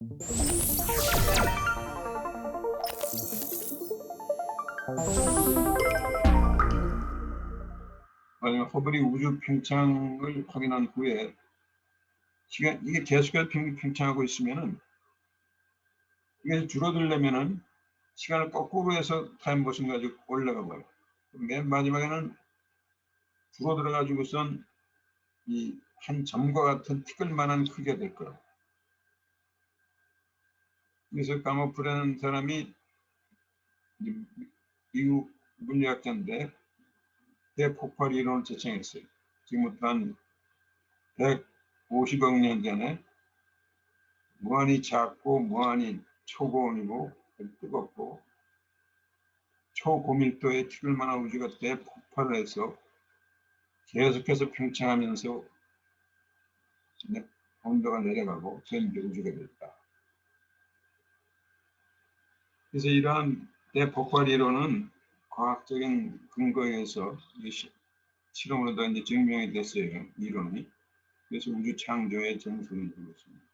만약 허블이 우주 팽창을 확인한 후에 이게 계속해서 팽창하고 있으면은 이게 줄어들려면은 시간을 거꾸로 해서 타임머신 가지고 올라가 봐요. 맨 마지막에는 줄어들어 가지고선 이 한 점과 같은 티끌만한 크기가 될 거예요. 그래서 강호프라는 사람이 미국 물리학자인데 대폭발 이론을 제청했어요. 지금부터 한 150억 년 전에 무한히 작고 무한히 초고온이고 뜨겁고 초고밀도의 티끌만한 우주가 대폭발을 해서 계속해서 팽창하면서 온도가 내려가고 전기 우주가 됐다. 그래서 이러한 대폭발 이론은 과학적인 근거에 의해서 실험으로도 이제 증명이 됐어요. 이론이. 그래서 우주 창조의 전설을 두고 있습니다.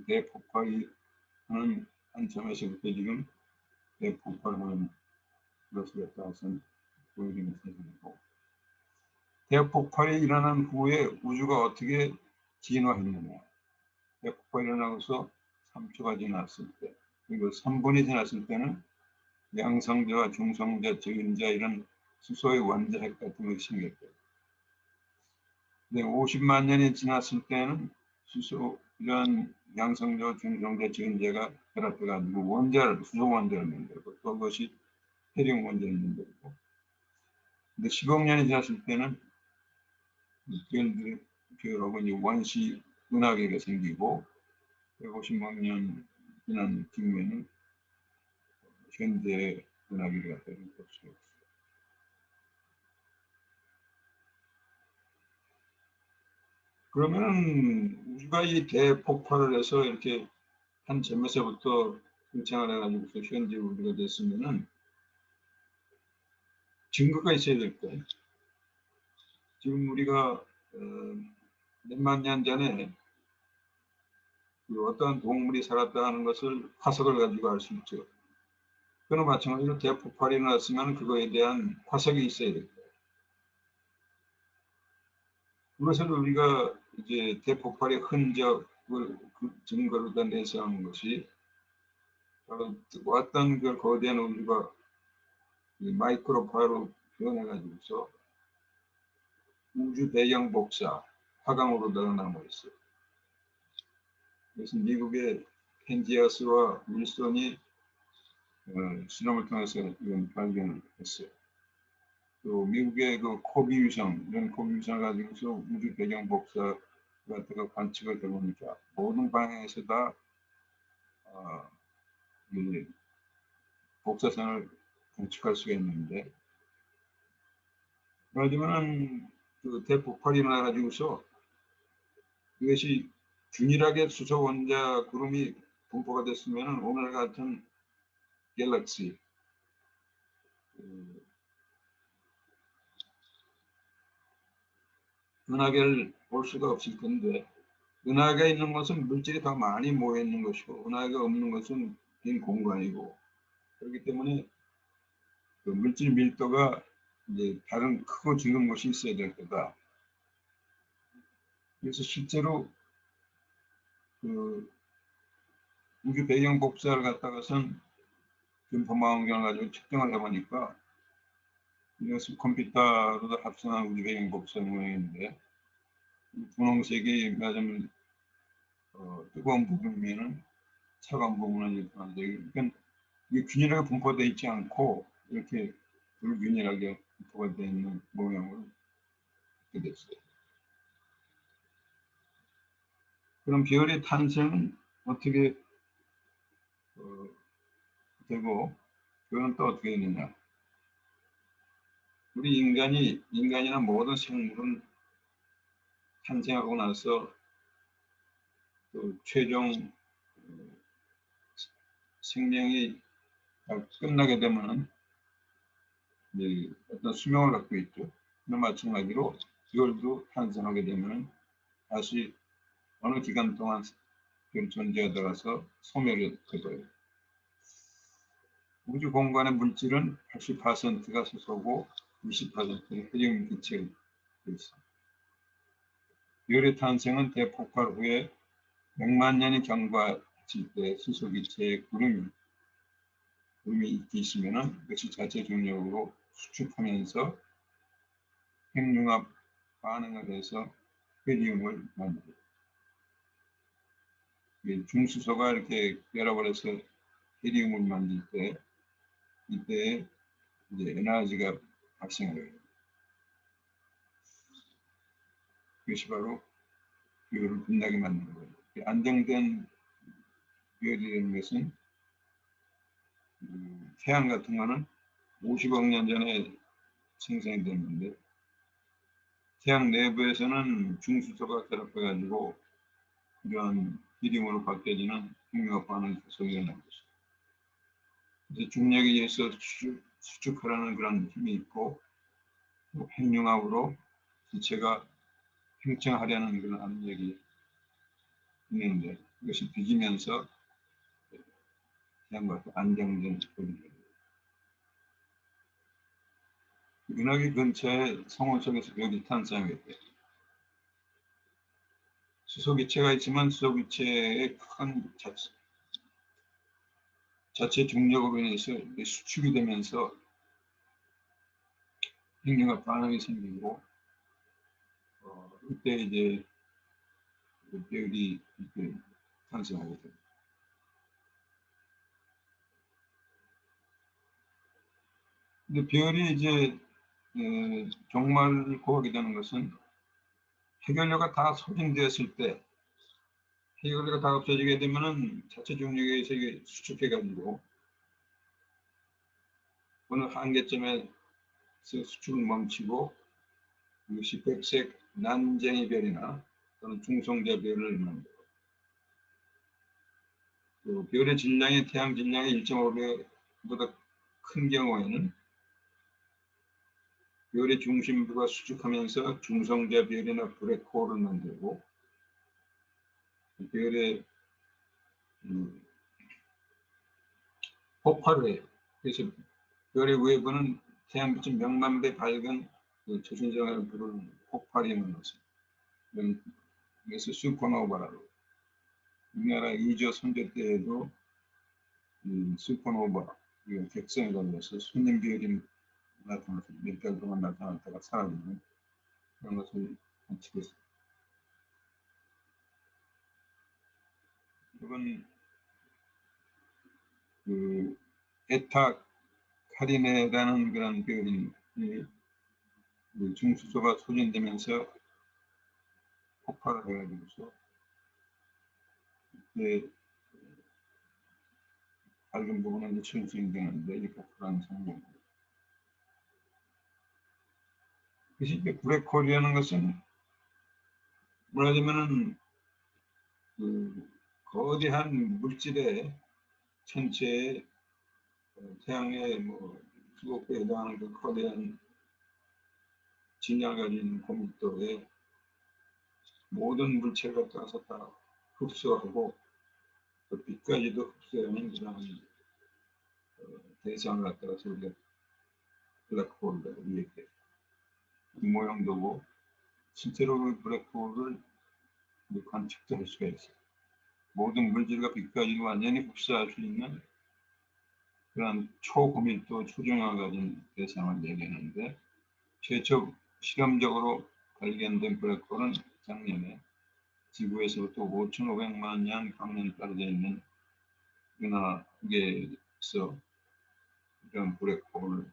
대폭발이 하는 한 점에서부터 지금 대폭발하는 것에 따라서 보여지는 사실이고, 대폭발이 일어난 후에 우주가 어떻게 진화했느냐. 대폭발이 일어나고서 3초가 지났을 때, 그리고 3분이 지났을 때는 양성자와 중성자, 적임자 이런 수소의 원자핵 같은 것이 생겼고요. 근데 50만 년이 지났을 때는 이런 양성자, 중성자, 적임자가 결합해가지고 수소 원자를 만들고 또 그것이 헤리움 원자를 만들고, 근데 10억 년이 지났을 때는 별하고 이제 원시 은하계가 생기고 150만 년 지난 뒤에는 현대 은하계가 되는 것이었어요. 그러면 우주가 이 대폭발을 해서 이렇게 한 점에서부터 팽창을 해가지고 현재 우주가 됐으면은 증거가 있어야 될 거예요. 지금 우리가 몇만 년 전에 그 어떠한 동물이 살았다 하는 것을 화석을 가지고 알 수 있죠. 그런 마찬가지로 대폭발이 일어났으면 그거에 대한 화석이 있어야 될 거예요. 그것을 우리가 이제 대폭발의 흔적을 그 증거로 다 내세우는 것이 어떤 그 거대한 우주가 마이크로파로 변해가지고서 우주 배경 복사, 화강으로다가 남아 있어요. 그래서 미국의 펜지아스와 윌슨이 실험을 통해서 이건 발견을 했어요. 또 미국의 그 코비 위성, 이런 코비 위성을 가지고서 우주 배경 복사 같은 관측을 해보니까 모든 방향에서 다 복사선을 관측할 수가 있는데, 그러지만 그 대폭발이 일어나가지고서 이것이 균일하게 수소 원자 구름이 분포가 됐으면 오늘 같은 갤럭시, 은하계를 볼 수가 없을 건데, 은하계가 있는 것은 물질이 더 많이 모여 있는 것이고 은하계가 없는 것은 빈 공간이고, 그렇기 때문에 그 물질 밀도가 이제 다른 크고 적은 것이 있어야 될 거다. 그래서 실제로 그 우주 배경 복사를 갖다가선 분포망원경을 가지고 측정을 해보니까 이것은 컴퓨터로도 합성한 우주 배경 복사 모양인데, 분홍색이 맞으면 뜨거운 부분이면은 차가운 부분은 이렇게 하는데, 그러니까 이게 균일하게 분포되어 있지 않고 이렇게 불균일하게 분포가 되어 있는 모양으로 이렇게 됐어요. 그럼 별의 탄생은 어떻게 되고 별은 또 어떻게 되느냐? 우리 인간이나 모든 생물은 탄생하고 나서 또 최종 생명이 끝나게 되면 어떤 수명을 갖고 있죠. 그런 마찬가지로 별도 탄생하게 되면 다시 어느 기간 동안 전지가 들어가서 소멸을 거둬요. 우주 공간의 물질은 80%가 수소고 20%가 헬륨 기체가 되어 있습니다. 별의 탄생은 대폭발 후에 100만 년이 경과했을 때 수소 기체의 구름이 있게 있으면 그것이 자체 중력으로 수축하면서 핵융합 반응을 해서 헬륨을 만들어요. 중수소가 이렇게 결합을 해서 헬륨을 만들 때 이때 이제 에너지가 발생을 해요. 그것이 바로 별을 빛나게 만드는 거예요. 안정된 별이라는 것은 태양 같은 거는 50억 년 전에 생성이 됐는데 태양 내부에서는 중수소가 결합해가지고 이러한 헬륨으로 바뀌어지는 핵융합 반응이 계속 일어나고 있습니다. 그래서 중력에 의해서 수축하라는 그런 힘이 있고 핵융합으로 기체가 팽창하려는 그런 압력이 있는데 이것이 뒤지면서 태양과 안정된 소리를 은하계 근처에 성운 속에서 별이 탄생했대요. 수소기체가 있지만 수소기체의 큰 자체 중력으로 인해서 수축이 되면서 핵융합 반응이 생기고 이때 이제 별이 이렇게 탄생하게 됩니다. 근데 별이 이제 종말을 구하게 되는 것은 해결료가 다 소진되었을 때 해결료가 다 없어지게 되면은 자체 중력에 의해서 이게 수축해가지고 어느 한계점에 수축을 멈추고 이것이 백색 난쟁이 별이나 또는 중성자 별을 만들고 또 별의 질량이 태양 질량의 1.5배보다 큰 경우에는 별의 중심부가 수축하면서 중성자 별이나 블랙홀을 만들고 별의 폭발을 해요. 그래서 별의 외부는 태양빛이 몇만 배 밝은 초신성을 부르는 폭발이 있는 것입니다. 그래서 슈퍼노바라고 우리나라 2조 선조 때에도 슈퍼노바 객성에 걸려서 수년별이 나타나서 몇 달 동안 나타났다가 사라지는 그런 것을 관측했습니다 이건 에타 카리네라는 그런 별이 중수소가 소진되면서 폭발을 해가지고서 이제 밝은 부분은 이제 천수행되는데 이 폭발하는 상황입니다. 그래서 이제 블랙홀이라는 것은 말하자면은 거대한 물질의 전체에 태양의 수억 배에 해당하는 그 거대한 질량을 가진 고밀도의 모든 물체를 갖다서 다 흡수하고 또 빛까지도 흡수하는 그런 대상을 갖다가 우리가 블랙홀이라고 얘기해요. 이 모양도고 실제로 그 블랙홀을 관측도 할 수가 있어요. 모든 물질과 빛까지도 완전히 흡수할 수 있는 그런 초고밀도 초중량을 가진 대상을 얘기하는데 최초 실험적으로 발견된 블랙홀은 작년에 지구에서부터 5,500만 년 광년 떨어져 있는 은하계에서 이런 블랙홀을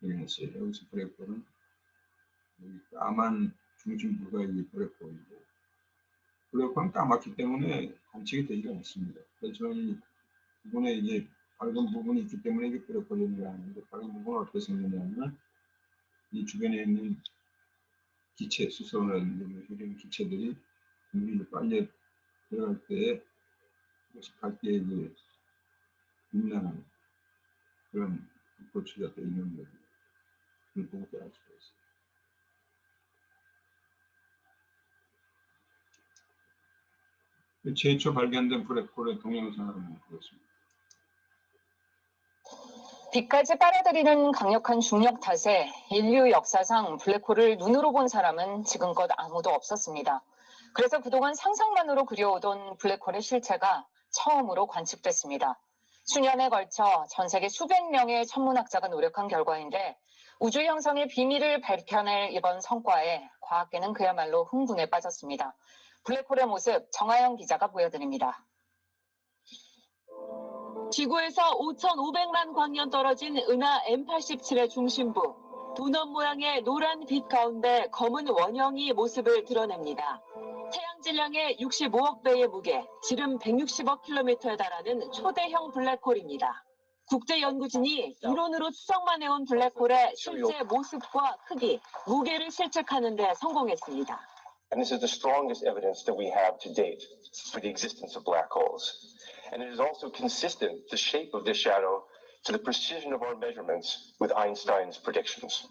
발견했어요. 여기서 블랙홀은 여기 까만 중심부가 이 블랙홀이고 블랙홀은 까맣기 때문에 관측이 되지가 않습니다. 그래서 저희 부분에 이제 밝은 부분이 있기 때문에 이게 블랙홀이라고 하는데 밝은 부분은 어떻게 생겼냐면 이 주변에 있는 기체, 수소라는 헬륨 기체들이 공기를 빨려 들어갈 때 이것이 밝게 이제 빛나는 그런 불꽃이 되어 있는 거죠. 그걸 보고 알 수가 있어요. 최초 발견된 블랙홀의 동영상을 한번 보겠습니다. 빛까지 빨아들이는 강력한 중력 탓에 인류 역사상 블랙홀을 눈으로 본 사람은 지금껏 아무도 없었습니다. 그래서 그동안 상상만으로 그려오던 블랙홀의 실체가 처음으로 관측됐습니다. 수년에 걸쳐 전 세계 수백 명의 천문학자가 노력한 결과인데 우주 형성의 비밀을 밝혀낼 이번 성과에 과학계는 그야말로 흥분에 빠졌습니다. 블랙홀의 모습 정하영 기자가 보여드립니다. 지구에서 5,500만 광년 떨어진 은하 M87의 중심부, 도넛 모양의 노란 빛 가운데 검은 원형이 모습을 드러냅니다. 태양 질량의 65억 배의 무게, 지름 160억 킬로미터에 달하는 초대형 블랙홀입니다. 국제 연구진이 이론으로 추정만 해온 블랙홀의 실제 모습과 크기, 무게를 실측하는 데 성공했습니다. And this is the strongest evidence that we have to date for the existence of black holes. And it is also consistent, the shape of this shadow, to the precision of our measurements with Einstein's predictions.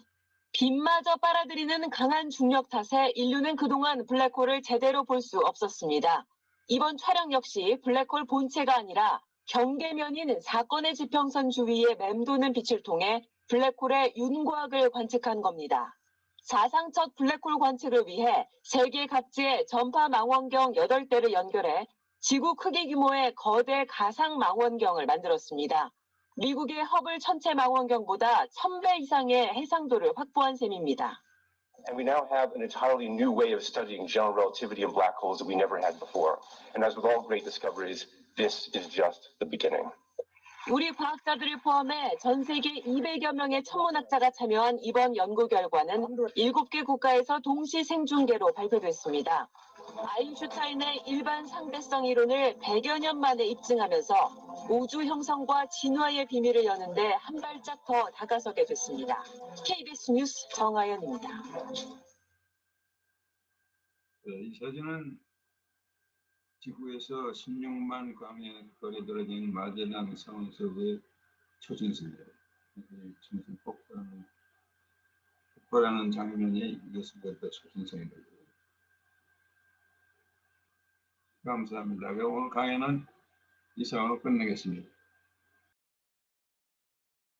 빛마저 빨아들이는 강한 중력 탓에 인류는 그동안 블랙홀을 제대로 볼 수 없었습니다. 이번 촬영 역시 블랙홀 본체가 아니라 경계면인 사건의 지평선 주위에 맴도는 빛을 통해 블랙홀의 윤곽을 관측한 겁니다. 사상 첫 블랙홀 관측을 위해 세계 각지의 전파 망원경 8대를 연결해 지구 크기 규모의 거대 가상 망원경을 만들었습니다. 미국의 허블 천체 망원경보다 1000배 이상의 해상도를 확보한 셈입니다. And we now have an entirely new way of studying general relativity and black holes that we never had before. And as with all great discoveries, this is just the beginning. 우리 과학자들을 포함해 전 세계 200여 명의 천문학자가 참여한 이번 연구 결과는 7개 국가에서 동시 생중계로 발표됐습니다. 아인슈타인의 일반 상대성 이론을 100여 년 만에 입증하면서 우주 형성과 진화의 비밀을 여는데 한 발짝 더 다가서게 됐습니다. KBS 뉴스 정하연입니다. 이 사진은 지구에서 16만 광년 거리 떨어진 마젤란 상원석의 초신성입니다. 초신성 폭발하는 장면이 이것부터 초신성입니다. 감사합니다. 오늘 강연은 이상으로 끝내겠습니다.